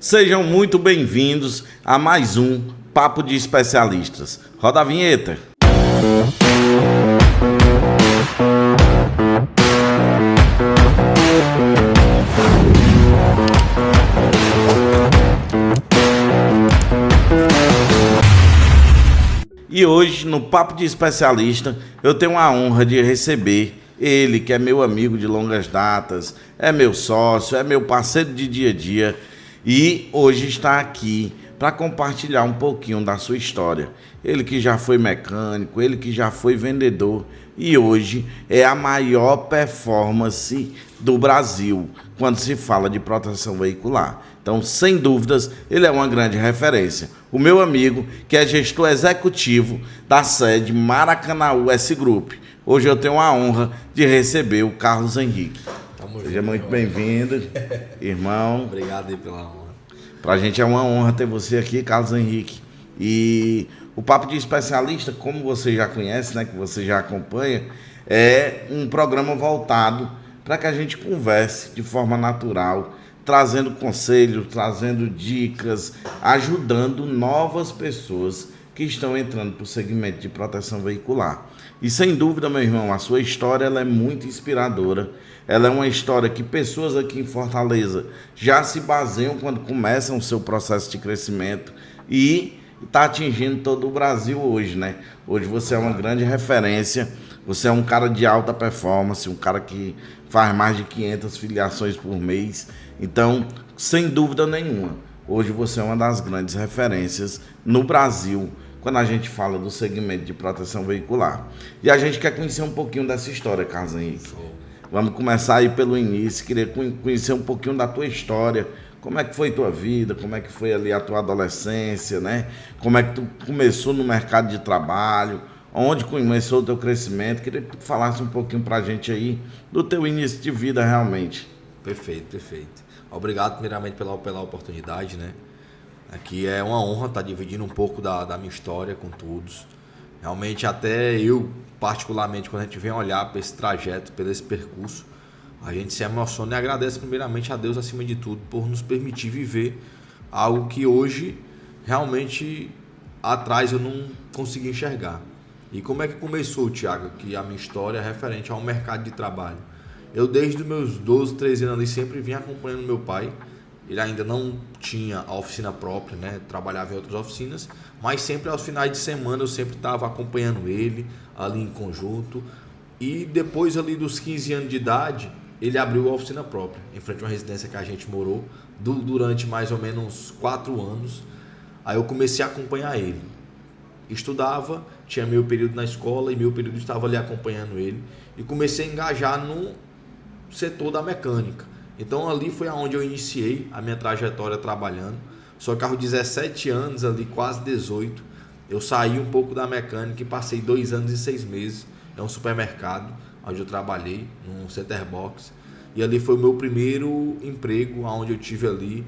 Sejam muito bem-vindos a mais um Papo de Especialistas. Roda a vinheta. E hoje, no Papo de Especialista, eu tenho a honra de receber ele, que é meu amigo de longas datas, é meu sócio, é meu parceiro de dia a dia, e hoje está aqui para compartilhar um pouquinho da sua história. Ele que já foi mecânico, ele que já foi vendedor, e hoje é a maior performance do Brasil quando se fala de proteção veicular. Então, sem dúvidas, ele é uma grande referência. O meu amigo, que é gestor executivo da sede Maracanaú S Group. Hoje eu tenho a honra de receber o Carlos Henrique. Seja muito bem-vindo, irmão. Obrigado aí pela honra. Para a gente é uma honra ter você aqui, Carlos Henrique. E o Papo de Especialista, como você já conhece, né, que você já acompanha, é um programa voltado para que a gente converse de forma natural, trazendo conselhos, trazendo dicas, ajudando novas pessoas que estão entrando para o segmento de proteção veicular. E sem dúvida, meu irmão, a sua história ela é muito inspiradora. Ela é uma história que pessoas aqui em Fortaleza já se baseiam quando começam o seu processo de crescimento e está atingindo todo o Brasil hoje, né? Hoje você é uma grande referência, você é um cara de alta performance, um cara que faz mais de 500 filiações por mês. Então, sem dúvida nenhuma, hoje você é uma das grandes referências no Brasil quando a gente fala do segmento de proteção veicular. E a gente quer conhecer um pouquinho dessa história, Carlos Henrique. Vamos começar aí pelo início, queria conhecer um pouquinho da tua história. Como é que foi tua vida, como é que foi ali a tua adolescência, né? Como é que tu começou no mercado de trabalho, onde começou o teu crescimento. Queria que tu falasse um pouquinho pra gente aí do teu início de vida realmente. Perfeito. Obrigado primeiramente pela oportunidade, né? Aqui é uma honra estar dividindo um pouco da minha história com todos. Realmente até eu, particularmente, quando a gente vem olhar para esse trajeto, por esse percurso, a gente se emociona e agradece primeiramente a Deus acima de tudo por nos permitir viver algo que hoje realmente atrás eu não consegui enxergar. E como é que começou, Thiago, que a minha história é referente ao mercado de trabalho? Eu desde os meus 12, 13 anos ali sempre vim acompanhando meu pai. Ele ainda não tinha a oficina própria, né? Trabalhava em outras oficinas, mas sempre aos finais de semana eu sempre estava acompanhando ele ali em conjunto. E depois ali dos 15 anos de idade, ele abriu a oficina própria, em frente a uma residência que a gente morou durante mais ou menos 4 anos. Aí eu comecei a acompanhar ele. Estudava, tinha meu período na escola e meu período estava ali acompanhando ele. E comecei a engajar no setor da mecânica. Então ali foi onde eu iniciei a minha trajetória trabalhando. Só que aos 17 anos, ali quase 18, eu saí um pouco da mecânica e passei 2 anos e 6 meses em um supermercado, onde eu trabalhei, num center box. E ali foi o meu primeiro emprego, onde eu tive ali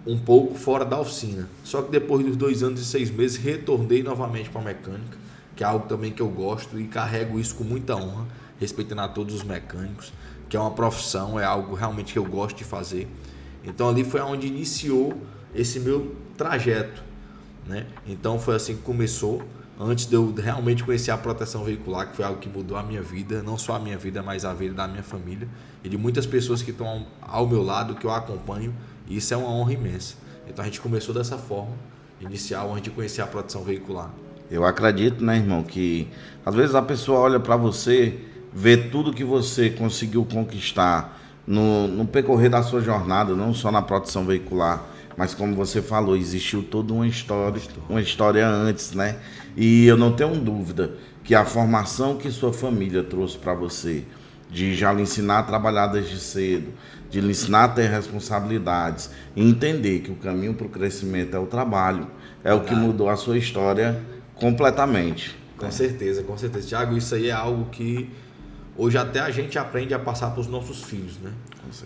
um pouco fora da oficina. Só que depois dos 2 anos e 6 meses, retornei novamente para a mecânica, que é algo também que eu gosto e carrego isso com muita honra, respeitando a todos os mecânicos, que é uma profissão, é algo realmente que eu gosto de fazer. Então ali foi onde iniciou esse meu trajeto, né? Então foi assim que começou, antes de eu realmente conhecer a proteção veicular, que foi algo que mudou a minha vida, não só a minha vida, mas a vida da minha família e de muitas pessoas que estão ao meu lado, que eu acompanho, e isso é uma honra imensa. Então a gente começou dessa forma, inicial, antes de conhecer a proteção veicular. Eu acredito, né, irmão, que às vezes a pessoa olha para você, vê tudo que você conseguiu conquistar no percorrer da sua jornada, não só na proteção veicular, mas como você falou, existiu toda uma história antes, né? E eu não tenho dúvida que a formação que sua família trouxe para você, de já lhe ensinar a trabalhar desde cedo, de lhe ensinar a ter responsabilidades e entender que o caminho para o crescimento é o trabalho, é o que mudou a sua história completamente. Com certeza. Thiago, isso aí é algo que hoje até a gente aprende a passar para os nossos filhos, né?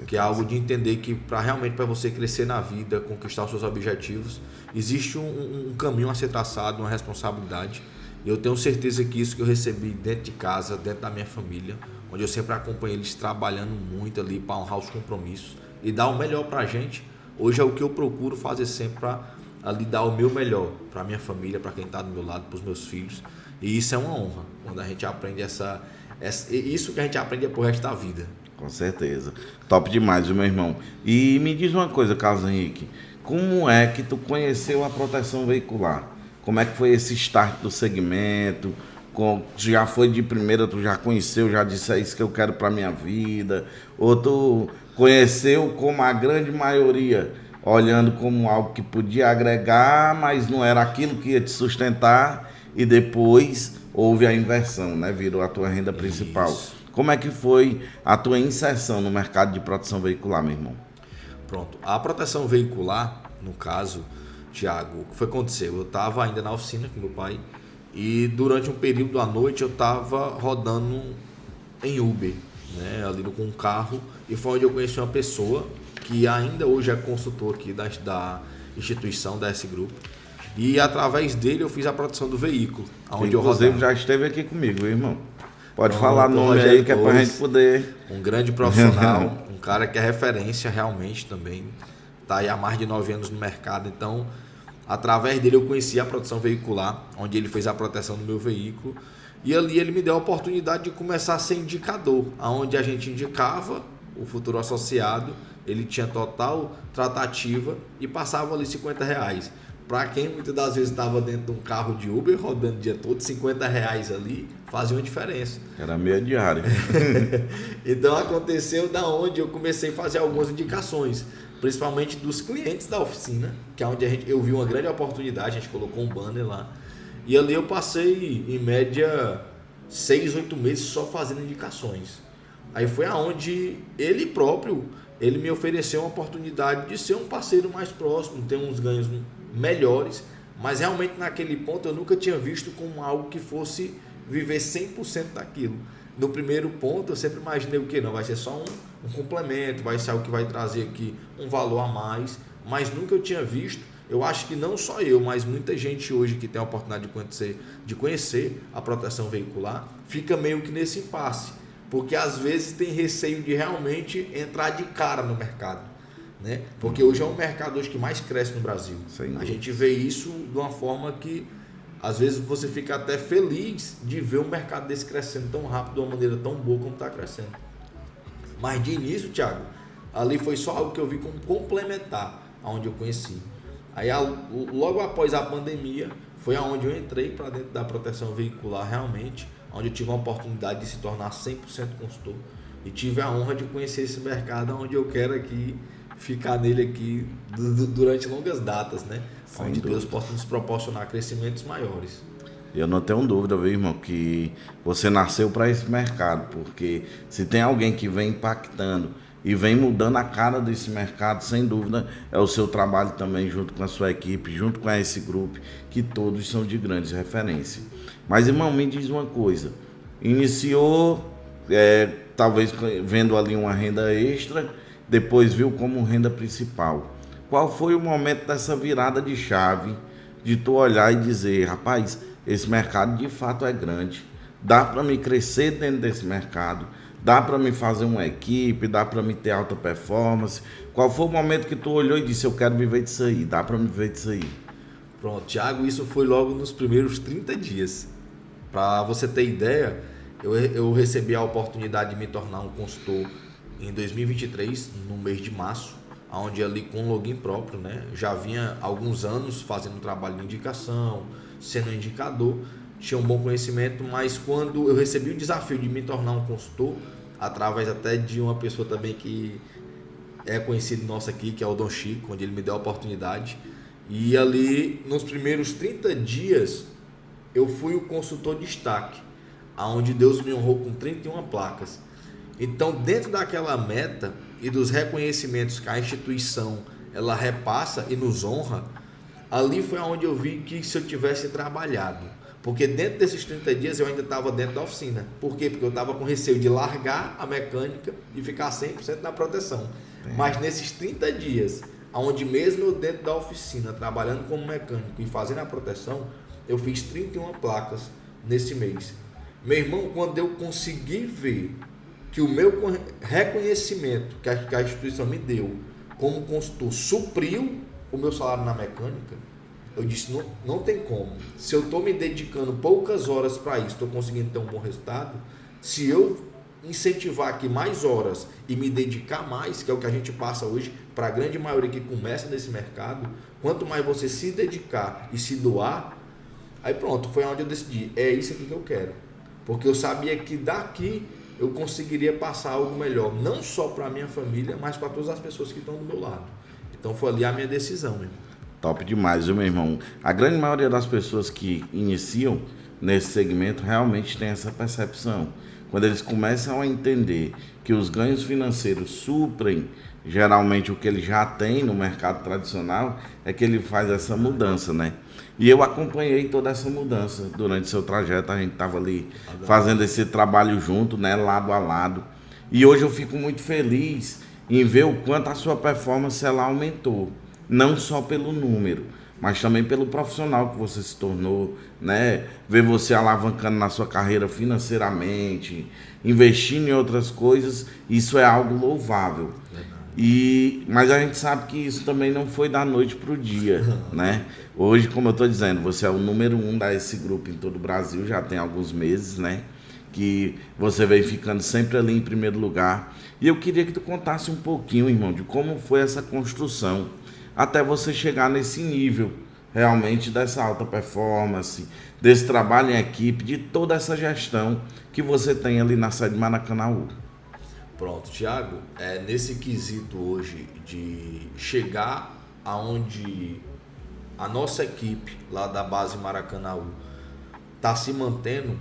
Que é algo de entender que realmente para você crescer na vida, conquistar os seus objetivos, existe um caminho a ser traçado, uma responsabilidade. E eu tenho certeza que isso que eu recebi dentro de casa, dentro da minha família, onde eu sempre acompanhei eles trabalhando muito ali para honrar os compromissos e dar o melhor para a gente, hoje é o que eu procuro fazer sempre para ali dar o meu melhor para minha família, para quem está do meu lado, para os meus filhos. E isso é uma honra, quando a gente aprende isso que a gente aprende é pro resto da vida. Com certeza. Top demais, viu, meu irmão? E me diz uma coisa, Carlos Henrique, como é que tu conheceu a proteção veicular? Como é que foi esse start do segmento? Já foi de primeira, tu já conheceu, já disse é isso que eu quero para minha vida? Ou tu conheceu como a grande maioria, olhando como algo que podia agregar, mas não era aquilo que ia te sustentar, e depois houve a inversão, né? Virou a tua renda principal. Isso. Como é que foi a tua inserção no mercado de proteção veicular, meu irmão? Pronto. A proteção veicular, no caso, Thiago, o que foi que aconteceu? Eu estava ainda na oficina com meu pai e durante um período à noite eu estava rodando em Uber, né, ali com um carro, e foi onde eu conheci uma pessoa que ainda hoje é consultor aqui da instituição, da S Group, e através dele eu fiz a proteção do veículo. Inclusive já esteve aqui comigo, irmão. Pode falar nome aí que é pra gente poder... Um grande profissional, um cara que é referência realmente também, tá aí há mais de 9 anos no mercado, então através dele eu conheci a proteção veicular, onde ele fez a proteção do meu veículo, e ali ele me deu a oportunidade de começar a ser indicador, onde a gente indicava o futuro associado, ele tinha total tratativa e passava ali R$50. Para quem muitas das vezes estava dentro de um carro de Uber, rodando o dia todo, R$50 ali fazia uma diferença. Era meia diária. Então aconteceu da onde eu comecei a fazer algumas indicações, principalmente dos clientes da oficina, que é onde eu vi uma grande oportunidade, a gente colocou um banner lá. E ali eu passei, em média, 6, 8 meses só fazendo indicações. Aí foi aonde ele me ofereceu uma oportunidade de ser um parceiro mais próximo, ter uns ganhos melhores, mas realmente naquele ponto eu nunca tinha visto como algo que fosse viver 100% daquilo. No primeiro ponto eu sempre imaginei o que não, vai ser só um complemento, vai ser algo que vai trazer aqui um valor a mais, mas nunca eu tinha visto. Eu acho que não só eu, mas muita gente hoje que tem a oportunidade de conhecer a proteção veicular, fica meio que nesse impasse, porque às vezes tem receio de realmente entrar de cara no mercado, né? Porque hoje é um mercado hoje que mais cresce no Brasil. A gente vê isso de uma forma que às vezes você fica até feliz de ver um mercado desse crescendo tão rápido, de uma maneira tão boa como está crescendo. Mas de início, Thiago, ali foi só algo que eu vi como complementar aonde eu conheci. Aí logo após a pandemia foi aonde eu entrei para dentro da proteção veicular realmente, onde eu tive a oportunidade de se tornar 100% consultor e tive a honra de conhecer esse mercado onde eu quero aqui ficar nele aqui durante longas datas, né? Sem onde dúvida. Deus possa nos proporcionar crescimentos maiores. Eu não tenho dúvida, viu, irmão, que você nasceu para esse mercado, porque se tem alguém que vem impactando e vem mudando a cara desse mercado, sem dúvida, é o seu trabalho também, junto com a sua equipe, junto com esse grupo, que todos são de grandes referência. Mas, irmão, me diz uma coisa, iniciou, talvez vendo ali uma renda extra, depois viu como renda principal. Qual foi o momento dessa virada de chave, de tu olhar e dizer, rapaz, esse mercado de fato é grande, dá para me crescer dentro desse mercado, dá para me fazer uma equipe, dá para me ter alta performance? Qual foi o momento que tu olhou e disse, eu quero viver disso aí, dá para me viver disso aí? Pronto, Thiago, isso foi logo nos primeiros 30 dias. Para você ter ideia, eu recebi a oportunidade de me tornar um consultor em 2023, no mês de março, onde ali com login próprio, né? Já vinha alguns anos fazendo trabalho de indicação, sendo indicador, tinha um bom conhecimento, mas quando eu recebi o desafio de me tornar um consultor, através até de uma pessoa também que é conhecido nosso aqui, que é o Dom Chico, onde ele me deu a oportunidade, e ali nos primeiros 30 dias eu fui o consultor de destaque, aonde Deus me honrou com 31 placas. Então, dentro daquela meta e dos reconhecimentos que a instituição ela repassa e nos honra, ali foi onde eu vi que se eu tivesse trabalhado, porque dentro desses 30 dias eu ainda estava dentro da oficina. Por quê? Porque eu estava com receio de largar a mecânica e ficar 100% na proteção. Mas nesses 30 dias, onde mesmo eu dentro da oficina, trabalhando como mecânico e fazendo a proteção, eu fiz 31 placas nesse mês. Meu irmão, quando eu consegui ver que o meu reconhecimento que a instituição me deu como consultor, supriu o meu salário na mecânica, eu disse, não tem como. Se eu estou me dedicando poucas horas para isso, estou conseguindo ter um bom resultado, se eu incentivar aqui mais horas e me dedicar mais, que é o que a gente passa hoje para a grande maioria que começa nesse mercado, quanto mais você se dedicar e se doar, aí pronto, foi onde eu decidi, é isso aqui que eu quero. Porque eu sabia que daqui eu conseguiria passar algo melhor, não só para a minha família, mas para todas as pessoas que estão do meu lado. Então foi ali a minha decisão, meu irmão. Top demais, viu, meu irmão? A grande maioria das pessoas que iniciam nesse segmento realmente tem essa percepção. Quando eles começam a entender que os ganhos financeiros suprem geralmente o que ele já tem no mercado tradicional, é que ele faz essa mudança, né? E eu acompanhei toda essa mudança durante seu trajeto, a gente estava ali fazendo esse trabalho junto, né, lado a lado. E hoje eu fico muito feliz em ver o quanto a sua performance ela aumentou, não só pelo número, mas também pelo profissional que você se tornou, né? Ver você alavancando na sua carreira financeiramente, investindo em outras coisas, isso é algo louvável. Mas a gente sabe que isso também não foi da noite para o dia, né? Hoje, como eu estou dizendo, você é o número 1 desse grupo em todo o Brasil, já tem alguns meses, né? Que você vem ficando sempre ali em primeiro lugar. E eu queria que tu contasse um pouquinho, irmão, de como foi essa construção, até você chegar nesse nível, realmente, dessa alta performance, desse trabalho em equipe, de toda essa gestão que você tem ali na sede Maracanaú. Pronto, Thiago, nesse quesito hoje de chegar aonde a nossa equipe lá da base Maracanaú está se mantendo,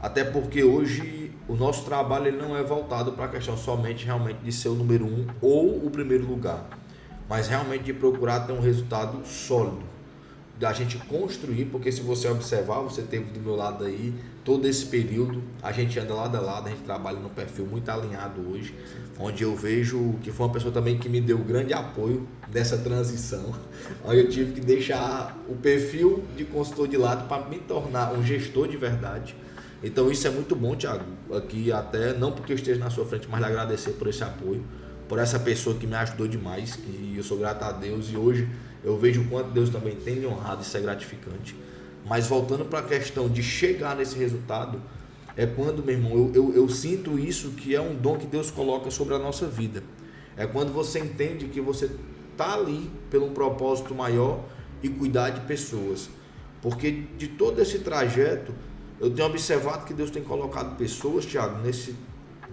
até porque hoje o nosso trabalho ele não é voltado para a questão somente realmente de ser o número 1 ou o primeiro lugar, mas realmente de procurar ter um resultado sólido, da gente construir, porque se você observar, você teve do meu lado aí, todo esse período, a gente anda lado a lado, a gente trabalha num perfil muito alinhado hoje, onde eu vejo que foi uma pessoa também que me deu grande apoio dessa transição, onde eu tive que deixar o perfil de consultor de lado para me tornar um gestor de verdade. Então isso é muito bom, Thiago, aqui até, não porque eu esteja na sua frente, mas lhe agradecer por esse apoio, por essa pessoa que me ajudou demais, que eu sou grato a Deus e hoje eu vejo o quanto Deus também tem me honrado, isso é gratificante. Mas voltando para a questão de chegar nesse resultado, é quando, meu irmão, eu sinto isso que é um dom que Deus coloca sobre a nossa vida. É quando você entende que você está ali pelo um propósito maior e cuidar de pessoas. Porque de todo esse trajeto, eu tenho observado que Deus tem colocado pessoas, Thiago,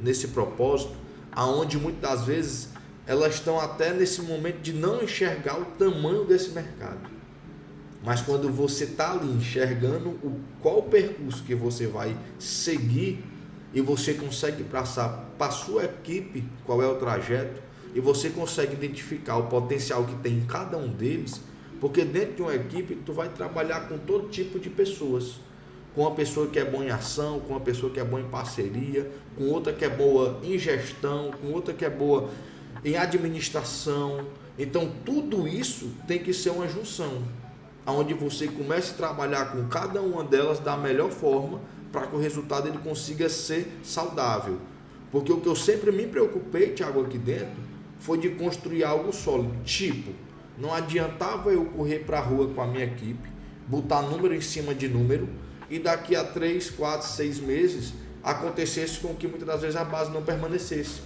nesse propósito, aonde muitas das vezes elas estão até nesse momento de não enxergar o tamanho desse mercado. Mas quando você está ali enxergando qual o percurso que você vai seguir e você consegue passar para a sua equipe qual é o trajeto e você consegue identificar o potencial que tem em cada um deles, porque dentro de uma equipe tu vai trabalhar com todo tipo de pessoas. Com uma pessoa que é boa em ação, com uma pessoa que é boa em parceria, com outra que é boa em gestão, com outra que é boa em administração. Então tudo isso tem que ser uma junção, onde você comece a trabalhar com cada uma delas da melhor forma para que o resultado ele consiga ser saudável. Porque o que eu sempre me preocupei, Thiago, aqui dentro, foi de construir algo sólido. Tipo, não adiantava eu correr para a rua com a minha equipe, botar número em cima de número, e daqui a 3, 4, 6 meses acontecesse com que muitas das vezes a base não permanecesse.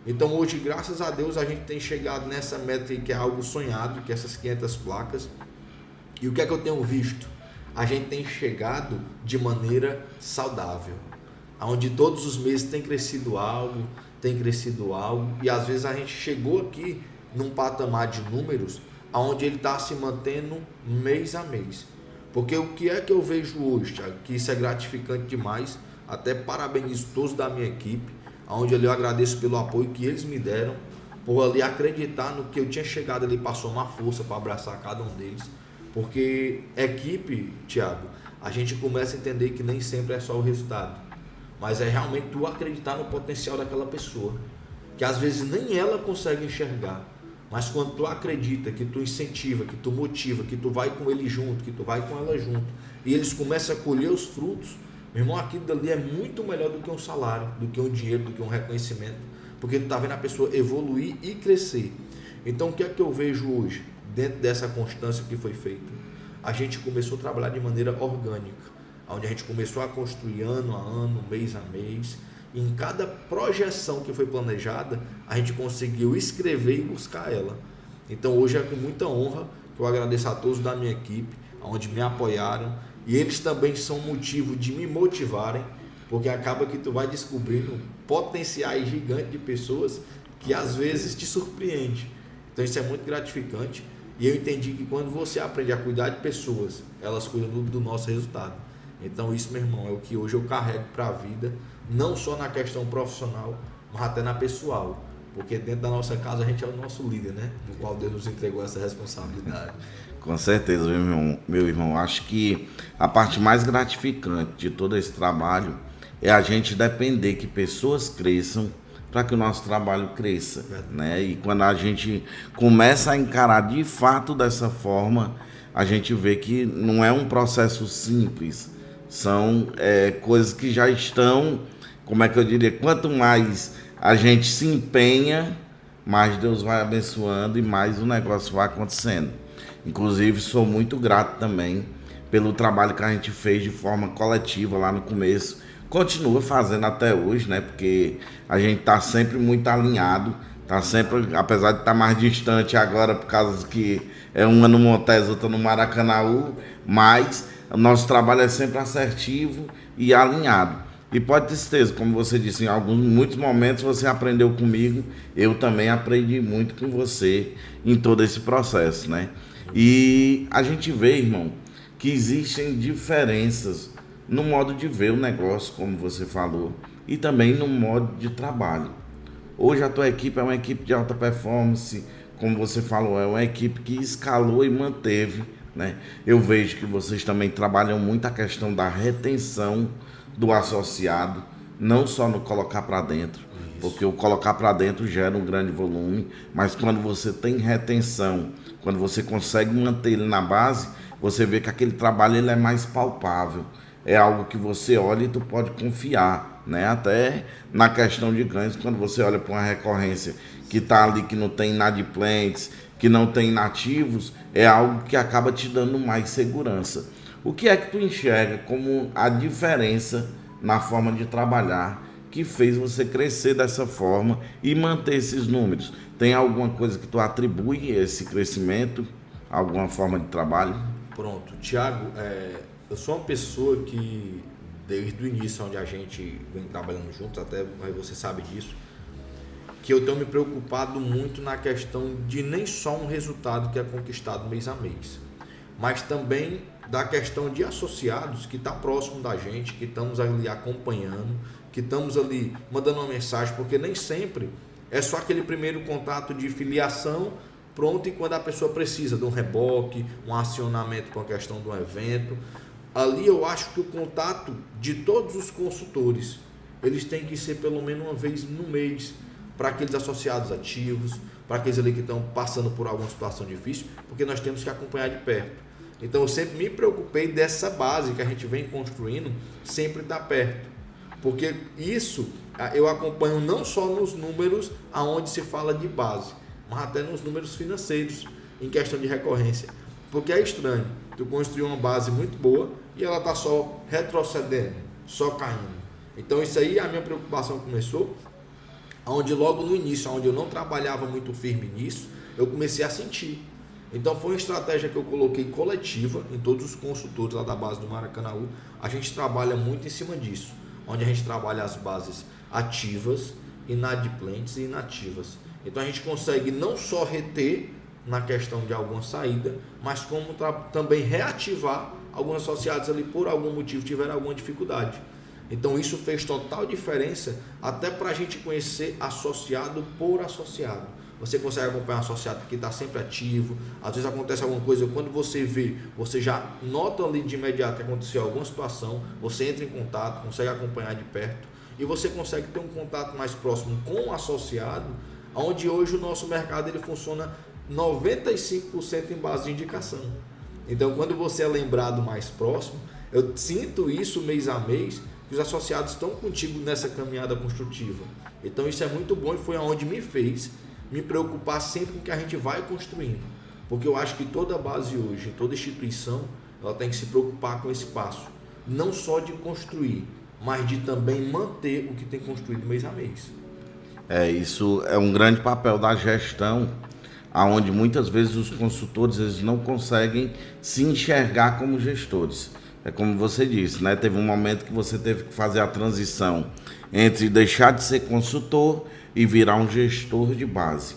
Então hoje, graças a Deus, a gente tem chegado nessa meta que é algo sonhado, que é essas 500 placas. E o que é que eu tenho visto? A gente tem chegado de maneira saudável, onde todos os meses tem crescido algo, e às vezes a gente chegou aqui num patamar de números onde ele está se mantendo mês a mês. Porque o que é que eu vejo hoje, Thiago, que isso é gratificante demais, até parabenizo todos da minha equipe, onde eu agradeço pelo apoio que eles me deram, por ali acreditar no que eu tinha chegado ali, passou uma força para abraçar cada um deles, porque equipe, Thiago, a gente começa a entender que nem sempre é só o resultado, mas é realmente tu acreditar no potencial daquela pessoa, que às vezes nem ela consegue enxergar, mas quando tu acredita, que tu incentiva, que tu motiva, que tu vai com ele junto, que tu vai com ela junto, e eles começam a colher os frutos, meu irmão, aquilo dali é muito melhor do que um salário, do que um dinheiro, do que um reconhecimento, porque tu tá vendo a pessoa evoluir e crescer. Então, o que é que eu vejo hoje? Dentro dessa constância que foi feita, a gente começou a trabalhar de maneira orgânica, onde a gente começou a construir ano a ano, mês a mês, e em cada projeção que foi planejada, a gente conseguiu escrever e buscar ela. Então, hoje é com muita honra que eu agradeço a todos da minha equipe, onde me apoiaram, e eles também são motivo de me motivarem, porque acaba que tu vai descobrindo potenciais gigantes de pessoas que às vezes te surpreende. Então isso é muito gratificante, e eu entendi que quando você aprende a cuidar de pessoas, elas cuidam do nosso resultado. Então isso, meu irmão, é o que hoje eu carrego para a vida, não só na questão profissional, mas até na pessoal, porque dentro da nossa casa a gente é o nosso líder, né? Do qual Deus nos entregou essa responsabilidade. Com certeza, meu irmão. Acho que a parte mais gratificante de todo esse trabalho é a gente depender que pessoas cresçam para que o nosso trabalho cresça, né? E quando a gente começa a encarar de fato dessa forma, a gente vê que não é um processo simples, são coisas que já estão, como é que eu diria, quanto mais a gente se empenha, mais Deus vai abençoando e mais o negócio vai acontecendo. Inclusive, sou muito grato também pelo trabalho que a gente fez de forma coletiva lá no começo. Continua fazendo até hoje, né? Porque a gente está sempre muito alinhado, tá sempre, apesar de estar mais distante agora por causa que é uma no Montes, outra no Maracanaú, mas o nosso trabalho é sempre assertivo e alinhado. E pode ter certeza, como você disse, muitos momentos você aprendeu comigo, eu também aprendi muito com você em todo esse processo, né? E a gente vê, irmão, que existem diferenças no modo de ver o negócio, como você falou, e também no modo de trabalho. Hoje a tua equipe é uma equipe de alta performance, como você falou, é uma equipe que escalou e manteve, né? Eu vejo que vocês também trabalham muito a questão da retenção do associado, não só no colocar para dentro, porque o colocar para dentro gera um grande volume, mas quando você tem retenção, quando você consegue manter ele na base, você vê que aquele trabalho ele é mais palpável, é algo que você olha e tu pode confiar, né? Até na questão de ganhos, quando você olha para uma recorrência que está ali, que não tem inadimplentes, que não tem inativos, é algo que acaba te dando mais segurança. O que é que tu enxerga como a diferença na forma de trabalhar que fez você crescer dessa forma e manter esses números? Tem alguma coisa que tu atribui a esse crescimento? Alguma forma de trabalho? Pronto. Thiago, eu sou uma pessoa que, desde o início, onde a gente vem trabalhando juntos, até você sabe disso, que eu tenho me preocupado muito na questão de nem só um resultado que é conquistado mês a mês, mas também da questão de associados que está próximo da gente, que estamos ali acompanhando, que estamos ali mandando uma mensagem, porque nem sempre é só aquele primeiro contato de filiação, pronto, e quando a pessoa precisa de um reboque, um acionamento para a questão do evento, ali eu acho que o contato de todos os consultores, eles têm que ser pelo menos uma vez no mês, para aqueles associados ativos, para aqueles ali que estão passando por alguma situação difícil, porque nós temos que acompanhar de perto. Então eu sempre me preocupei dessa base que a gente vem construindo, sempre estar perto, porque isso eu acompanho não só nos números aonde se fala de base, mas até nos números financeiros, em questão de recorrência, porque é estranho, tu construir uma base muito boa e ela está só retrocedendo, só caindo. Então isso aí, a minha preocupação começou, onde logo no início, onde eu não trabalhava muito firme nisso, eu comecei a sentir. Então foi uma estratégia que eu coloquei coletiva em todos os consultores lá da base do Maracanaú. A gente trabalha muito em cima disso, onde a gente trabalha as bases ativas, inadimplentes e inativas. Então a gente consegue não só reter na questão de alguma saída, mas como também reativar alguns associados ali por algum motivo tiveram alguma dificuldade. Então isso fez total diferença até para a gente conhecer associado por associado. Você consegue acompanhar um associado que está sempre ativo, às vezes acontece alguma coisa, quando você vê, você já nota ali de imediato que aconteceu alguma situação, você entra em contato, consegue acompanhar de perto e você consegue ter um contato mais próximo com o associado, onde hoje o nosso mercado ele funciona 95% em base de indicação. Então quando você é lembrado mais próximo, eu sinto isso mês a mês, que os associados estão contigo nessa caminhada construtiva. Então isso é muito bom e foi aonde me fez me preocupar sempre com o que a gente vai construindo. Porque eu acho que toda base hoje, toda instituição, ela tem que se preocupar com esse passo. Não só de construir, mas de também manter o que tem construído mês a mês. Isso é um grande papel da gestão, aonde muitas vezes os consultores eles não conseguem se enxergar como gestores. É como você disse, né? Teve um momento que você teve que fazer a transição entre deixar de ser consultor e virar um gestor de base.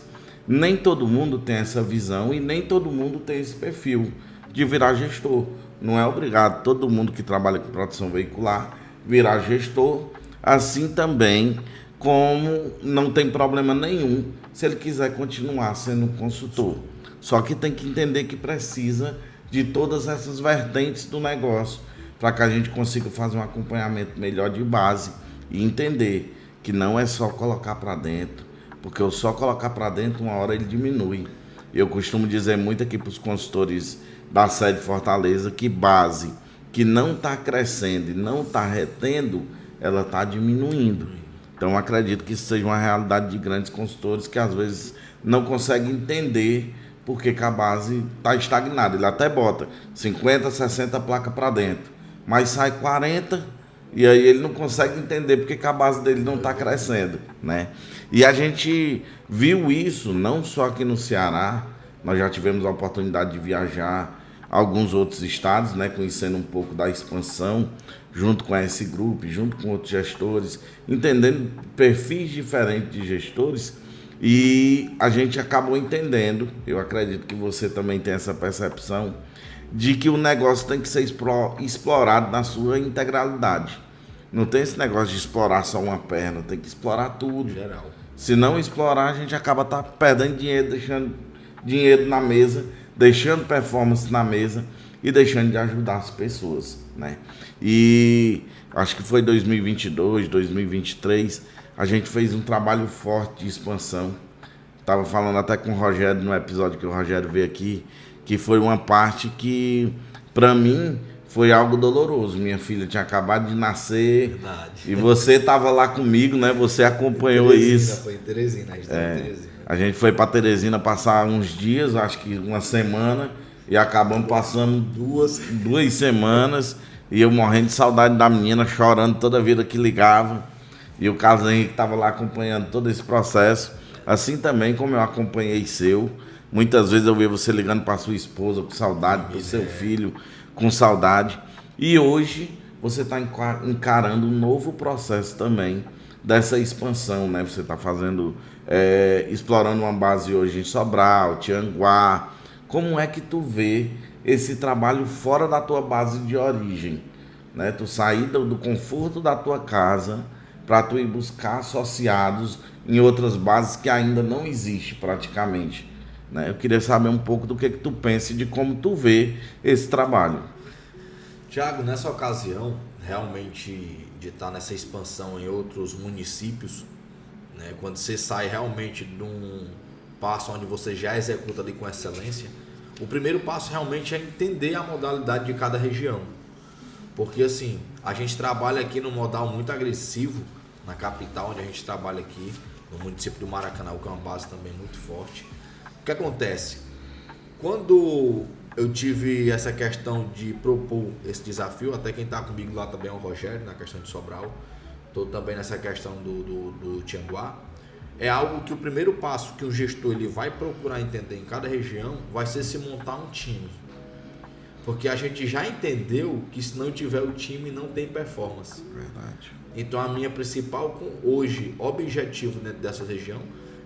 Nem todo mundo tem essa visão e nem todo mundo tem esse perfil de virar gestor. Não é obrigado todo mundo que trabalha com proteção veicular virar gestor, assim também como não tem problema nenhum se ele quiser continuar sendo consultor. Só que tem que entender que precisa de todas essas vertentes do negócio para que a gente consiga fazer um acompanhamento melhor de base e entender que não é só colocar para dentro, porque eu só colocar para dentro uma hora ele diminui. Eu costumo dizer muito aqui para os consultores da sede Fortaleza que base que não está crescendo e não está retendo, ela está diminuindo. Então acredito que isso seja uma realidade de grandes consultores que às vezes não conseguem entender porque que a base está estagnada. Ele até bota 50, 60 placas para dentro, mas sai 40 e aí ele não consegue entender porque que a base dele não está crescendo, né? E a gente viu isso não só aqui no Ceará, nós já tivemos a oportunidade de viajar a alguns outros estados, né, conhecendo um pouco da expansão, junto com esse grupo, junto com outros gestores, entendendo perfis diferentes de gestores, e a gente acabou entendendo, eu acredito que você também tem essa percepção, de que o negócio tem que ser explorado na sua integralidade. Não tem esse negócio de explorar só uma perna, tem que explorar tudo. Geral. Se não explorar, a gente acaba perdendo dinheiro, deixando dinheiro na mesa, deixando performance na mesa e deixando de ajudar as pessoas, né? E acho que foi 2022, 2023, a gente fez um trabalho forte de expansão. Estava falando até com o Rogério no episódio que o Rogério veio aqui, que foi uma parte que, para mim, foi algo doloroso. Minha filha tinha acabado de nascer. Verdade. E você estava lá comigo, né? Você acompanhou isso. Foi em Teresina, a gente estava em Teresina. A gente foi para Teresina passar uns dias, acho que uma semana, e acabamos passando duas semanas, e eu morrendo de saudade da menina, chorando toda vida que ligava. E o Carlos Henrique estava lá acompanhando todo esse processo, assim também como eu acompanhei seu. Muitas vezes eu vi você ligando para sua esposa com saudade, para o seu filho com saudade. E hoje você está encarando um novo processo também dessa expansão, né? Você está fazendo, explorando uma base hoje em Sobral, Tianguá. Como é que tu vê esse trabalho fora da tua base de origem, né? Tu sair do conforto da tua casa para tu ir buscar associados em outras bases que ainda não existe praticamente, né? Eu queria saber um pouco do que tu pensa e de como tu vê esse trabalho. Tiago, nessa ocasião, realmente de estar nessa expansão em outros municípios, né, quando você sai realmente de um passo onde você já executa ali com excelência, o primeiro passo realmente é entender a modalidade de cada região. Porque assim, a gente trabalha aqui num modal muito agressivo, na capital, onde a gente trabalha aqui, no município do Maracanã, que é uma base também muito forte. O que acontece? Quando eu tive essa questão de propor esse desafio, até quem está comigo lá também é o Rogério, na questão de Sobral, estou também nessa questão do Tianguá, é algo que o primeiro passo que o gestor ele vai procurar entender em cada região vai ser se montar um time. Porque a gente já entendeu que se não tiver o time não tem performance. Verdade. Então a minha principal hoje objetivo dentro dessa região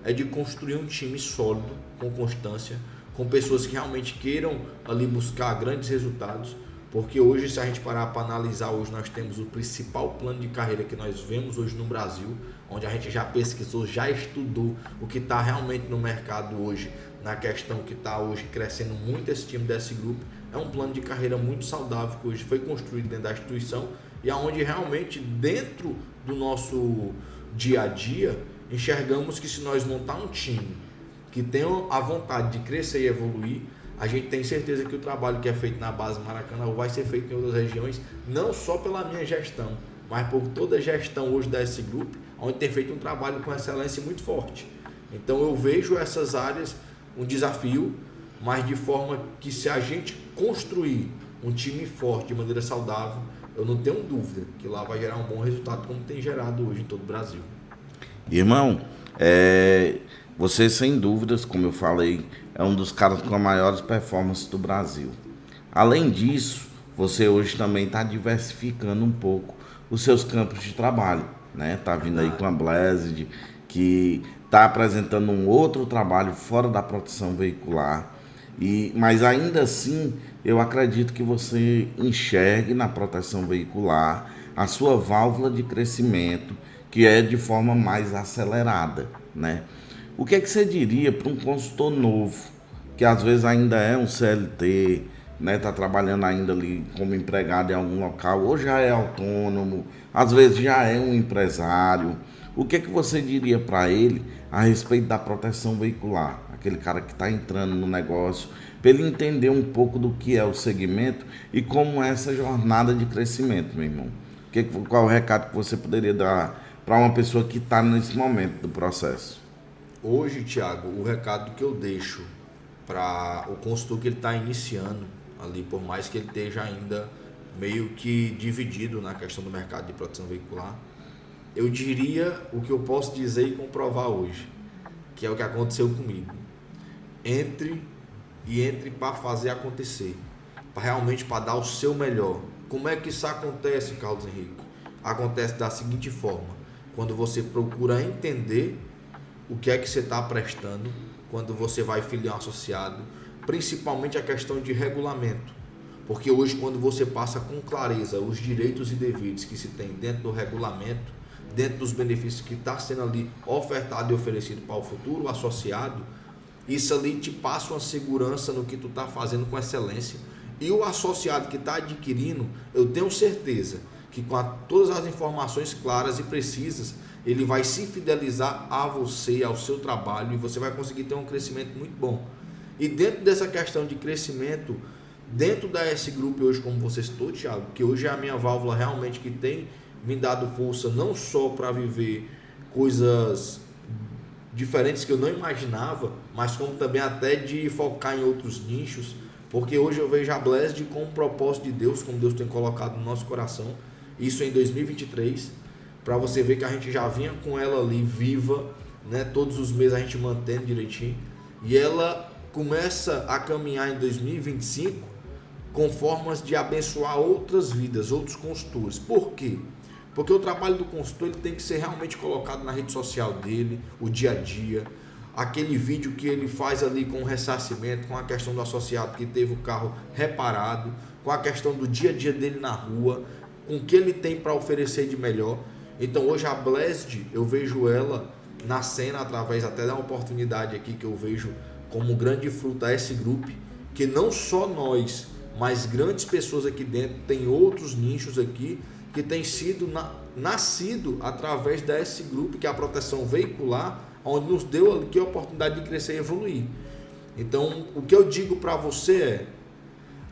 é de construir um time sólido, com constância, com pessoas que realmente queiram ali buscar grandes resultados, porque hoje, se a gente parar para analisar, hoje nós temos o principal plano de carreira que nós vemos hoje no Brasil, onde a gente já pesquisou, já estudou o que está realmente no mercado hoje, na questão que está hoje crescendo muito esse time desse grupo, é um plano de carreira muito saudável que hoje foi construído dentro da instituição e aonde realmente dentro do nosso dia a dia enxergamos que se nós montar um time que tenha a vontade de crescer e evoluir, a gente tem certeza que o trabalho que é feito na base Maracanã vai ser feito em outras regiões, não só pela minha gestão, mas por toda a gestão hoje desse grupo, onde tem feito um trabalho com excelência muito forte. Então eu vejo essas áreas um desafio, mas de forma que se a gente construir um time forte de maneira saudável, eu não tenho dúvida que lá vai gerar um bom resultado, como tem gerado hoje em todo o Brasil. Irmão, você sem dúvidas, como eu falei, é um dos caras com as maiores performances do Brasil. Além disso, você hoje também está diversificando um pouco os seus campos de trabalho, né? Tá vindo aí com a Blessed, que está apresentando um outro trabalho fora da proteção veicular. Mas ainda assim, eu acredito que você enxergue na proteção veicular a sua válvula de crescimento, que é de forma mais acelerada, né? O que é que você diria para um consultor novo, que às vezes ainda é um CLT, né, tá trabalhando ainda ali como empregado em algum local, ou já é autônomo, às vezes já é um empresário? O que é que você diria para ele a respeito da proteção veicular? Aquele cara que está entrando no negócio, para ele entender um pouco do que é o segmento e como é essa jornada de crescimento, meu irmão. Qual é o recado que você poderia dar para uma pessoa que está nesse momento do processo? Hoje, Thiago, o recado que eu deixo para o consultor que ele está iniciando ali, por mais que ele esteja ainda meio que dividido na questão do mercado de proteção veicular, eu diria o que eu posso dizer e comprovar hoje, que é o que aconteceu comigo. Entre para fazer acontecer, para realmente para dar o seu melhor. Como é que isso acontece, Carlos Henrique? Acontece da seguinte forma: quando você procura entender o que é que você está prestando, quando você vai filiar um associado, principalmente a questão de regulamento. Porque hoje, quando você passa com clareza os direitos e deveres que se tem dentro do regulamento, dentro dos benefícios que está sendo ali ofertado e oferecido para o futuro associado, isso ali te passa uma segurança no que tu está fazendo com excelência. E o associado que está adquirindo, eu tenho certeza que com todas as informações claras e precisas, ele vai se fidelizar a você, ao seu trabalho, e você vai conseguir ter um crescimento muito bom. E dentro dessa questão de crescimento, dentro da S Group hoje, como você citou, Thiago, que hoje é a minha válvula realmente que tem me dado força não só para viver coisas diferentes que eu não imaginava, mas como também até de focar em outros nichos, porque hoje eu vejo a Blessed com um propósito de Deus, como Deus tem colocado no nosso coração, isso em 2023, para você ver que a gente já vinha com ela ali viva, né? Todos os meses a gente mantendo direitinho, e ela começa a caminhar em 2025 com formas de abençoar outras vidas, outros consultores. Por quê? Porque o trabalho do consultor ele tem que ser realmente colocado na rede social dele, o dia a dia, aquele vídeo que ele faz ali com o ressarcimento, com a questão do associado que teve o carro reparado, com a questão do dia a dia dele na rua, com o que ele tem para oferecer de melhor. Então hoje a Blessed, eu vejo ela na cena através até da oportunidade aqui que eu vejo como grande fruto a esse grupo, que não só nós, mas grandes pessoas aqui dentro, tem outros nichos aqui, que tem sido nascido através da S Group, que é a proteção veicular, onde nos deu aqui a oportunidade de crescer e evoluir. Então, o que eu digo para você é: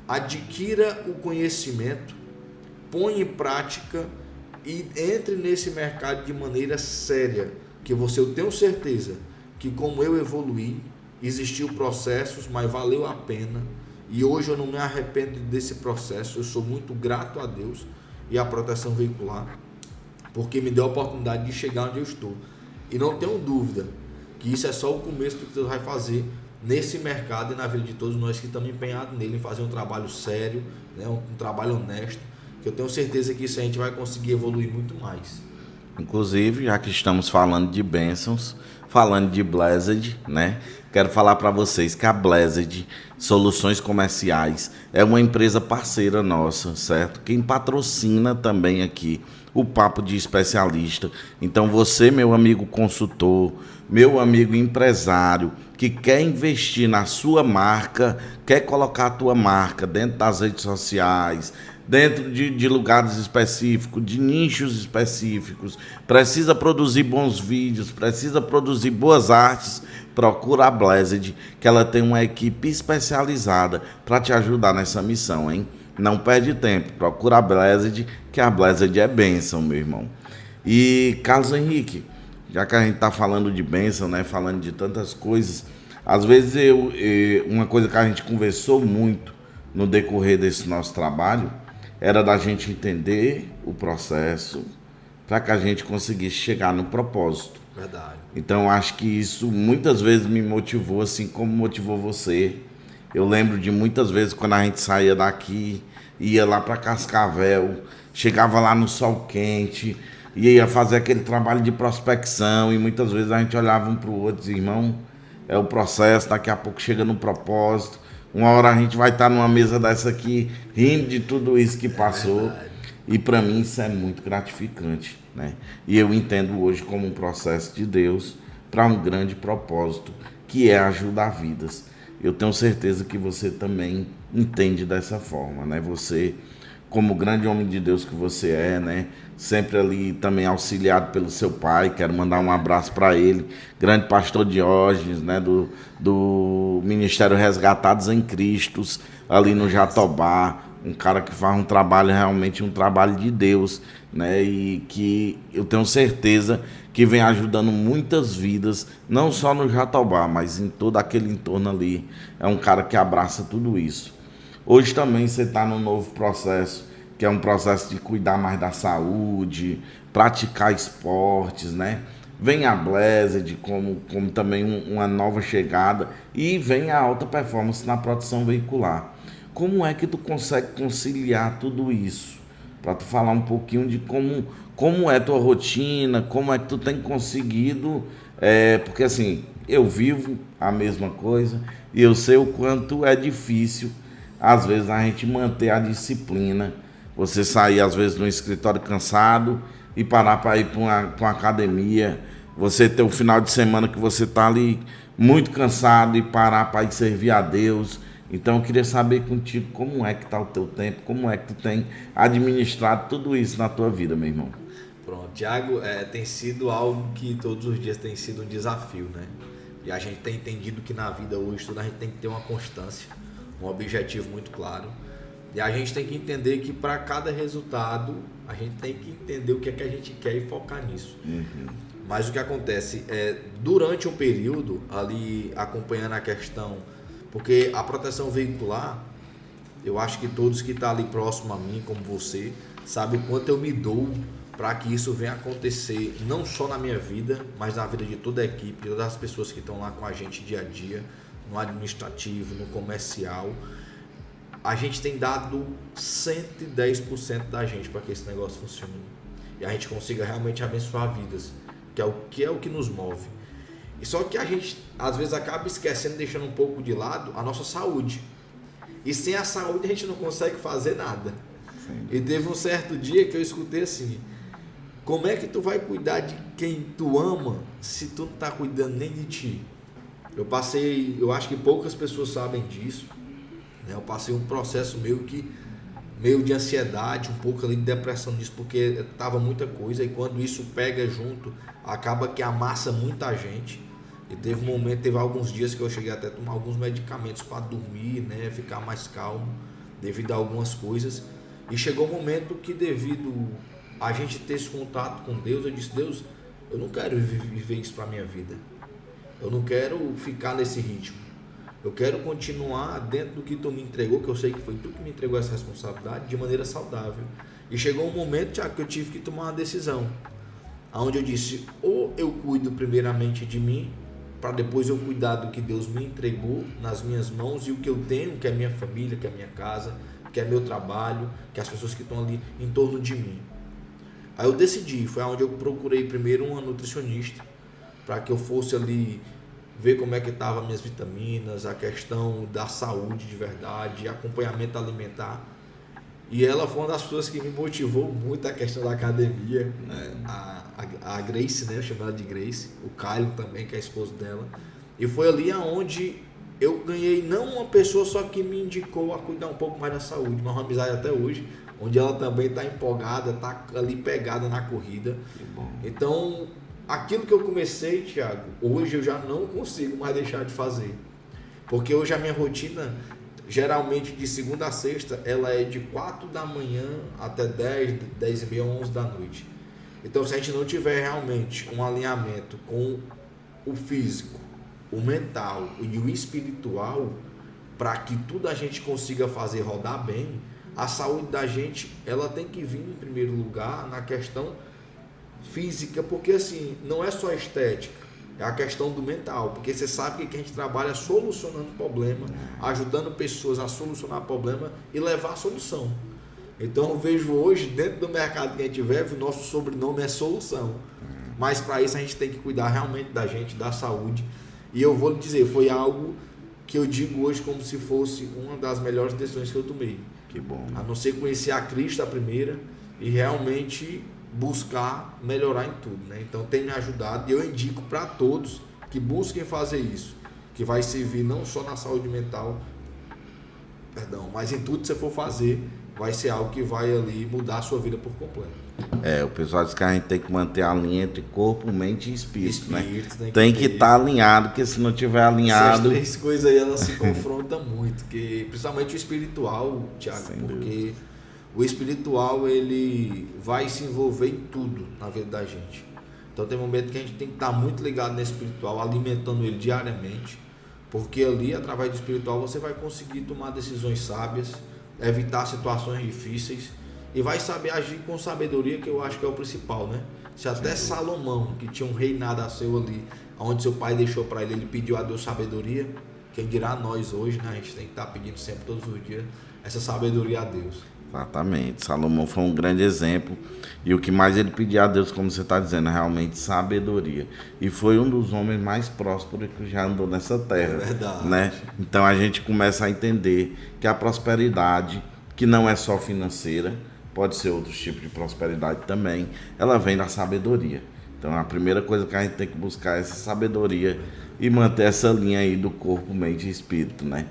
adquira o conhecimento, põe em prática e entre nesse mercado de maneira séria, que eu tenho certeza que como eu evoluí, existiu processos, mas valeu a pena, e hoje eu não me arrependo desse processo. Eu sou muito grato a Deus e a proteção veicular, porque me deu a oportunidade de chegar onde eu estou. E não tenho dúvida que isso é só o começo do que Deus vai fazer nesse mercado e na vida de todos nós que estamos empenhados nele, em fazer um trabalho sério, né, um trabalho honesto, que eu tenho certeza que isso a gente vai conseguir evoluir muito mais. Inclusive, já que estamos falando de bênçãos, falando de Blessed, né? Quero falar para vocês que a Blessed Soluções Comerciais é uma empresa parceira nossa, certo? Quem patrocina também aqui o Papo de Especialista. Então você, meu amigo consultor, meu amigo empresário, que quer investir na sua marca, quer colocar a tua marca dentro das redes sociais, dentro de lugares específicos, de nichos específicos, precisa produzir bons vídeos, precisa produzir boas artes, procura a Blessed, que ela tem uma equipe especializada para te ajudar nessa missão, hein? Não perde tempo, procura a Blessed, que a Blessed é bênção, meu irmão. E Carlos Henrique, já que a gente está falando de bênção, né? Falando de tantas coisas, às vezes uma coisa que a gente conversou muito no decorrer desse nosso trabalho era da gente entender o processo para que a gente conseguisse chegar no propósito. Verdade. Então acho que isso muitas vezes me motivou, assim como motivou você. Eu lembro de muitas vezes quando a gente saía daqui, ia lá para Cascavel, chegava lá no sol quente, ia fazer aquele trabalho de prospecção e muitas vezes a gente olhava um para o outro e dizia, irmão, é o processo, daqui a pouco chega no propósito. Uma hora a gente vai estar numa mesa dessa aqui, rindo de tudo isso que passou. E para mim isso é muito gratificante, né? E eu entendo hoje como um processo de Deus para um grande propósito, que é ajudar vidas. Eu tenho certeza que você também entende dessa forma, né? Você, como grande homem de Deus que você é, né? Sempre ali também auxiliado pelo seu pai, quero mandar um abraço para ele, grande pastor Diógenes, né? Do Ministério Resgatados em Cristo, ali no Jatobá, um cara que faz um trabalho, realmente um trabalho de Deus, né? E que eu tenho certeza que vem ajudando muitas vidas, não só no Jatobá, mas em todo aquele entorno ali. É um cara que abraça tudo isso. Hoje também você está num novo processo, que é um processo de cuidar mais da saúde, praticar esportes, né? Vem a Blessed como também uma nova chegada e vem a alta performance na proteção veicular. Como é que tu consegue conciliar tudo isso? Para tu falar um pouquinho de como é tua rotina, como é que tu tem conseguido, porque assim, eu vivo a mesma coisa e eu sei o quanto é difícil, às vezes, a gente manter a disciplina. Você sair, às vezes, no escritório cansado e parar para ir para uma academia. Você ter o final de semana que você está ali muito cansado e parar para ir servir a Deus. Então eu queria saber contigo como é que está o teu tempo, como é que tu tem administrado tudo isso na tua vida, meu irmão. Pronto, Thiago, tem sido algo que todos os dias tem sido um desafio, né? E a gente tem entendido que na vida hoje tudo a gente tem que ter uma constância, um objetivo muito claro. E a gente tem que entender que para cada resultado, a gente tem que entender o que é que a gente quer e focar nisso. Mas o que acontece é, durante um período, ali acompanhando a questão, porque a proteção veicular, eu acho que todos que estão ali próximo a mim, como você, sabem o quanto eu me dou para que isso venha acontecer, não só na minha vida, mas na vida de toda a equipe, de todas as pessoas que estão lá com a gente dia a dia, no administrativo, no comercial. A gente tem dado 110% da gente para que esse negócio funcione. E a gente consiga realmente abençoar vidas, que é o que nos move. E só que a gente, às vezes, acaba esquecendo, deixando um pouco de lado a nossa saúde. E sem a saúde a gente não consegue fazer nada. Sim. E teve um certo dia que eu escutei assim, como é que tu vai cuidar de quem tu ama se tu não está cuidando nem de ti? Eu acho que poucas pessoas sabem disso. Eu passei um processo meio de ansiedade, um pouco ali de depressão nisso, porque estava muita coisa e quando isso pega junto, acaba que amassa muita gente. E teve alguns dias que eu cheguei até a tomar alguns medicamentos para dormir, né, ficar mais calmo, devido a algumas coisas. E chegou um momento que, devido a gente ter esse contato com Deus, eu disse, Deus, eu não quero viver isso para a minha vida. Eu não quero ficar nesse ritmo. Eu quero continuar dentro do que tu me entregou, que eu sei que foi tu que me entregou essa responsabilidade, de maneira saudável. E chegou um momento, Thiago, que eu tive que tomar uma decisão, onde eu disse, ou eu cuido primeiramente de mim, para depois eu cuidar do que Deus me entregou nas minhas mãos e o que eu tenho, que é minha família, que é minha casa, que é meu trabalho, que é as pessoas que estão ali em torno de mim. Aí eu decidi, foi onde eu procurei primeiro uma nutricionista, para que eu fosse ali ver como é que estavam minhas vitaminas, a questão da saúde de verdade, acompanhamento alimentar. E ela foi uma das pessoas que me motivou muito a questão da academia, né? A Grace, né? Eu chamo ela de Grace, o Caio também, que é esposo dela. E foi ali onde eu ganhei não uma pessoa só que me indicou a cuidar um pouco mais da saúde, mas uma amizade até hoje, onde ela também está empolgada, está ali pegada na corrida. Então, aquilo que eu comecei, Thiago, hoje eu já não consigo mais deixar de fazer. Porque hoje a minha rotina, geralmente de segunda a sexta, ela é de 4 da manhã até 10, 10 e meia, 11 da noite. Então, se a gente não tiver realmente um alinhamento com o físico, o mental e o espiritual, para que tudo a gente consiga fazer rodar bem, a saúde da gente, ela tem que vir em primeiro lugar na questão física, porque assim, não é só estética, é a questão do mental, porque você sabe que a gente trabalha solucionando problema, ajudando pessoas a solucionar problema e levar a solução. Então eu vejo hoje, dentro do mercado que a gente vive, o nosso sobrenome é solução. Mas para isso a gente tem que cuidar realmente da gente, da saúde. E eu vou lhe dizer, foi algo que eu digo hoje como se fosse uma das melhores decisões que eu tomei. Que bom. A não ser conhecer a Cristo a primeira e realmente buscar melhorar em tudo, né? Então tem me ajudado e eu indico para todos que busquem fazer isso, que vai servir não só na saúde mental, mas em tudo que você for fazer, vai ser algo que vai ali mudar a sua vida por completo. O pessoal diz que a gente tem que manter a linha entre corpo, mente e espírito, né? Tem que estar alinhado, porque se não tiver alinhado... Essas três coisas aí, elas se confrontam muito, que, principalmente o espiritual, Thiago, porque o espiritual, ele vai se envolver em tudo na vida da gente. Então tem momento que a gente tem que estar muito ligado nesse espiritual, alimentando ele diariamente, porque ali, através do espiritual, você vai conseguir tomar decisões sábias, evitar situações difíceis e vai saber agir com sabedoria, que eu acho que é o principal, né? Se até Salomão, que tinha um reinado a seu ali, onde seu pai deixou para ele, ele pediu a Deus sabedoria, quem dirá nós hoje, né? A gente tem que estar pedindo sempre, todos os dias, essa sabedoria a Deus. Exatamente, Salomão foi um grande exemplo e o que mais ele pedia a Deus, como você está dizendo, é realmente sabedoria, e foi um dos homens mais prósperos que já andou nessa terra, é verdade, né? Então a gente começa a entender que a prosperidade, que não é só financeira, pode ser outros tipos de prosperidade também, ela vem da sabedoria. Então a primeira coisa que a gente tem que buscar é essa sabedoria e manter essa linha aí do corpo, mente e espírito, né?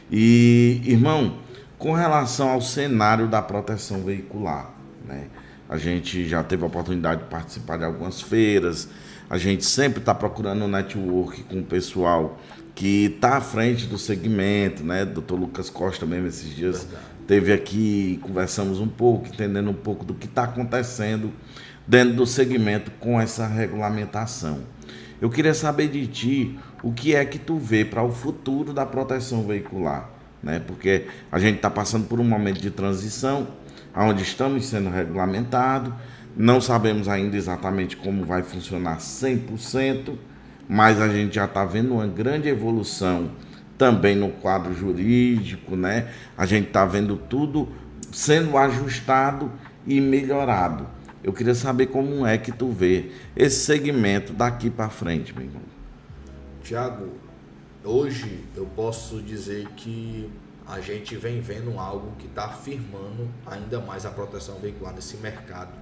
E, irmão, com relação ao cenário da proteção veicular, né? A gente já teve a oportunidade de participar de algumas feiras, a gente sempre está procurando um network com o pessoal que está à frente do segmento, né? Dr. Lucas Costa mesmo esses dias esteve aqui, conversamos um pouco, entendendo um pouco do que está acontecendo dentro do segmento com essa regulamentação. Eu queria saber de ti o que é que tu vê para o futuro da proteção veicular, né? Porque a gente está passando por um momento de transição, onde estamos sendo regulamentados, não sabemos ainda exatamente como vai funcionar 100%, mas a gente já está vendo uma grande evolução também no quadro jurídico, né? A gente está vendo tudo sendo ajustado e melhorado. Eu queria saber como é que tu vê esse segmento daqui para frente, meu irmão. Tiago, hoje eu posso dizer que a gente vem vendo algo que está afirmando ainda mais a proteção veicular nesse mercado,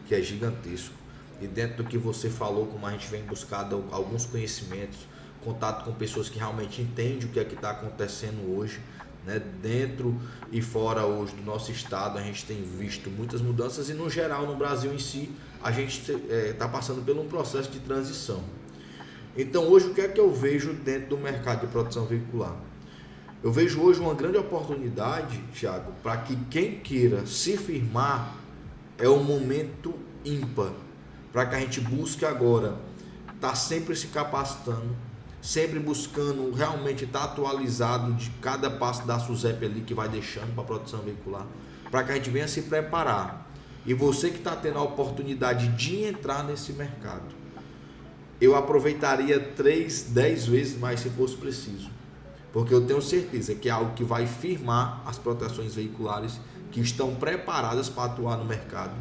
que é gigantesco. E dentro do que você falou, como a gente vem buscando alguns conhecimentos, contato com pessoas que realmente entendem o que é que está acontecendo hoje, né? Dentro e fora hoje do nosso estado, a gente tem visto muitas mudanças e no geral no Brasil em si, a gente está passando por um processo de transição. Então hoje o que é que eu vejo dentro do mercado de proteção veicular? Eu vejo hoje uma grande oportunidade, Thiago, para que quem queira se firmar, é um momento ímpar, para que a gente busque agora estar sempre se capacitando, sempre buscando realmente estar atualizado de cada passo da SUSEP ali que vai deixando para a proteção veicular, para que a gente venha se preparar. E você que está tendo a oportunidade de entrar nesse mercado, eu aproveitaria 3, 10 vezes mais se fosse preciso, porque eu tenho certeza que é algo que vai firmar as proteções veiculares que estão preparadas para atuar no mercado,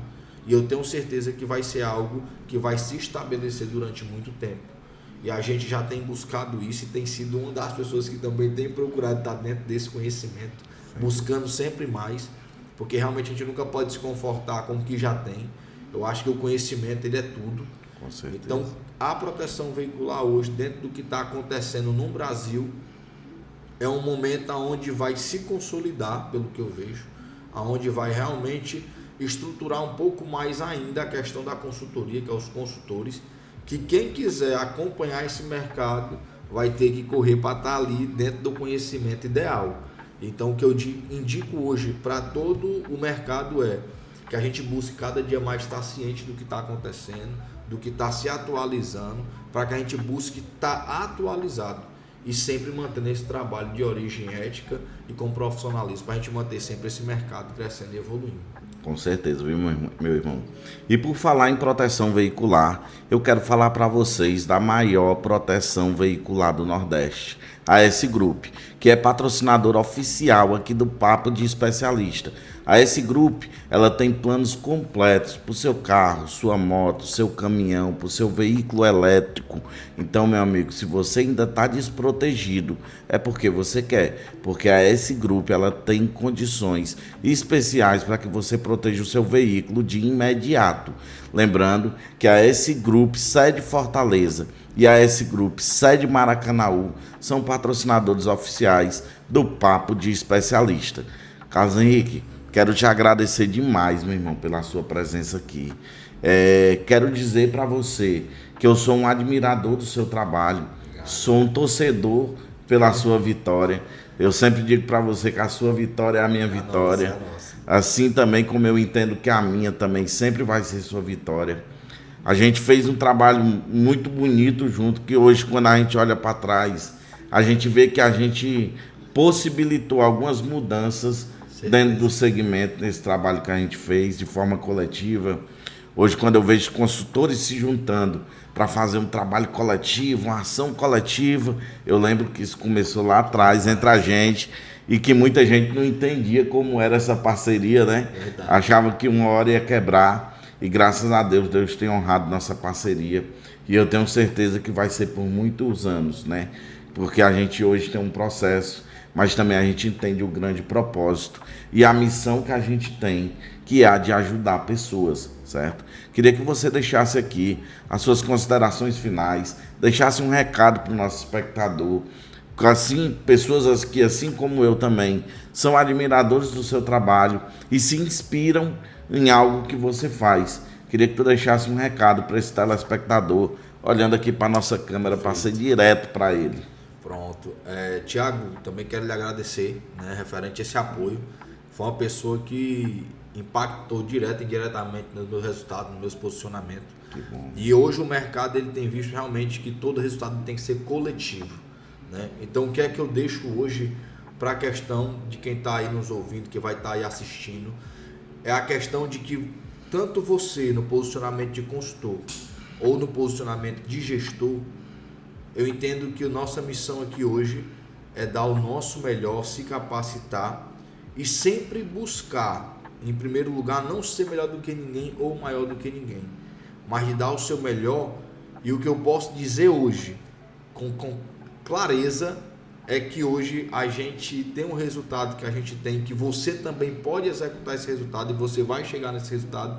e eu tenho certeza que vai ser algo que vai se estabelecer durante muito tempo. E a gente já tem buscado isso e tem sido uma das pessoas que também tem procurado estar dentro desse conhecimento, buscando sempre mais, porque realmente a gente nunca pode se confortar com o que já tem. Eu acho que o conhecimento, ele é tudo. Com certeza. Então, a proteção veicular hoje, dentro do que está acontecendo no Brasil, é um momento onde vai se consolidar, pelo que eu vejo, onde vai realmente estruturar um pouco mais ainda a questão da consultoria, que é os consultores, que quem quiser acompanhar esse mercado vai ter que correr para estar ali dentro do conhecimento ideal. Então o que eu indico hoje para todo o mercado é que a gente busque cada dia mais estar ciente do que está acontecendo, do que está se atualizando, para que a gente busque estar atualizado e sempre mantendo esse trabalho de origem ética e com profissionalismo, para a gente manter sempre esse mercado crescendo e evoluindo. Com certeza, viu, meu irmão? E por falar em proteção veicular, eu quero falar para vocês da maior proteção veicular do Nordeste, a S Group, que é patrocinadora oficial aqui do Papo de Especialista. A S Group, ela tem planos completos para o seu carro, sua moto, seu caminhão, para o seu veículo elétrico. Então, meu amigo, se você ainda está desprotegido, é porque você quer. Porque a S Group, ela tem condições especiais para que você proteja o seu veículo de imediato. Lembrando que a S Group, sede Fortaleza, e a S Group, sede Maracanaú, são patrocinadores oficiais do Papo de Especialista. Carlos Henrique, quero te agradecer demais, meu irmão, pela sua presença aqui. Quero dizer para você que eu sou um admirador do seu trabalho, sou um torcedor pela sua vitória. Eu sempre digo para você que a sua vitória é a minha vitória. Assim também como eu entendo que a minha também sempre vai ser sua vitória. A gente fez um trabalho muito bonito junto, que hoje, quando a gente olha para trás, a gente vê que a gente possibilitou algumas mudanças dentro do segmento, nesse trabalho que a gente fez de forma coletiva. Hoje, quando eu vejo consultores se juntando para fazer um trabalho coletivo, uma ação coletiva, eu lembro que isso começou lá atrás, entre a gente, e que muita gente não entendia como era essa parceria, né? Verdade. Achava que uma hora ia quebrar. E graças a Deus, Deus tem honrado nossa parceria. E eu tenho certeza que vai ser por muitos anos, né? Porque a gente hoje tem um processo, mas também a gente entende o grande propósito e a missão que a gente tem, que é a de ajudar pessoas, certo? Queria que você deixasse aqui as suas considerações finais, deixasse um recado para o nosso espectador, assim, pessoas que, assim como eu também, são admiradores do seu trabalho e se inspiram em algo que você faz. Queria que tu deixasse um recado para esse telespectador, olhando aqui para a nossa câmera, para ser direto para ele. Pronto. Tiago, também quero lhe agradecer, né, referente a esse apoio. Foi uma pessoa que impactou direto e indiretamente no meu resultado, no meu posicionamento. Que bom. E hoje o mercado ele tem visto realmente que todo resultado tem que ser coletivo, né? Então o que é que eu deixo hoje para a questão de quem está aí nos ouvindo, que vai estar aí assistindo, é a questão de que tanto você no posicionamento de consultor ou no posicionamento de gestor, eu entendo que a nossa missão aqui hoje é dar o nosso melhor, se capacitar e sempre buscar, em primeiro lugar, não ser melhor do que ninguém ou maior do que ninguém, mas de dar o seu melhor. E o que eu posso dizer hoje com clareza é que hoje a gente tem um resultado que a gente tem, que você também pode executar esse resultado e você vai chegar nesse resultado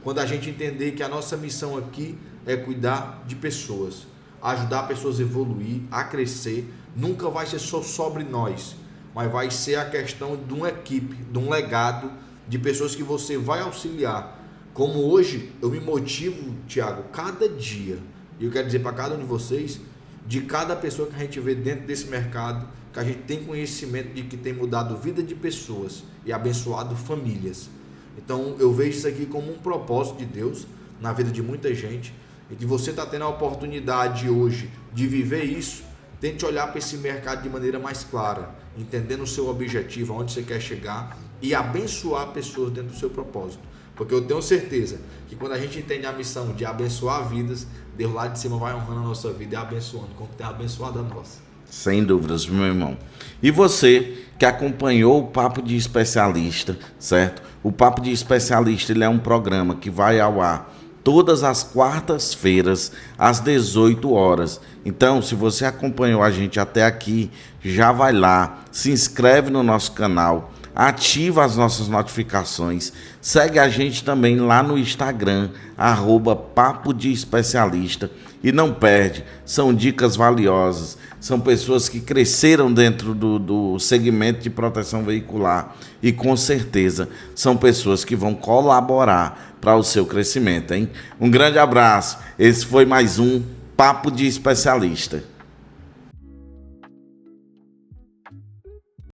quando a gente entender que a nossa missão aqui é cuidar de pessoas, ajudar pessoas a evoluir, a crescer. Nunca vai ser só sobre nós, mas vai ser a questão de uma equipe, de um legado de pessoas que você vai auxiliar. Como hoje eu me motivo, Tiago, cada dia, e eu quero dizer para cada um de vocês, de cada pessoa que a gente vê dentro desse mercado, que a gente tem conhecimento de que tem mudado a vida de pessoas e abençoado famílias. Então eu vejo isso aqui como um propósito de Deus na vida de muita gente, e de você estar tendo a oportunidade hoje de viver isso. Tente olhar para esse mercado de maneira mais clara, entendendo o seu objetivo, aonde você quer chegar e abençoar pessoas dentro do seu propósito. Porque eu tenho certeza que quando a gente entende a missão de abençoar vidas, Deus lá de cima vai honrando a nossa vida e abençoando, como tem abençoado a nossa. Sem dúvidas, meu irmão. E você que acompanhou o Papo de Especialista, certo? O Papo de Especialista, ele é um programa que vai ao ar todas as quartas-feiras, às 18 horas. Então, se você acompanhou a gente até aqui, já vai lá, se inscreve no nosso canal, ativa as nossas notificações, segue a gente também lá no Instagram, @Papo de Especialista, e não perde, são dicas valiosas, são pessoas que cresceram dentro do segmento de proteção veicular e com certeza são pessoas que vão colaborar para o seu crescimento, hein? Um grande abraço, esse foi mais um Papo de Especialista.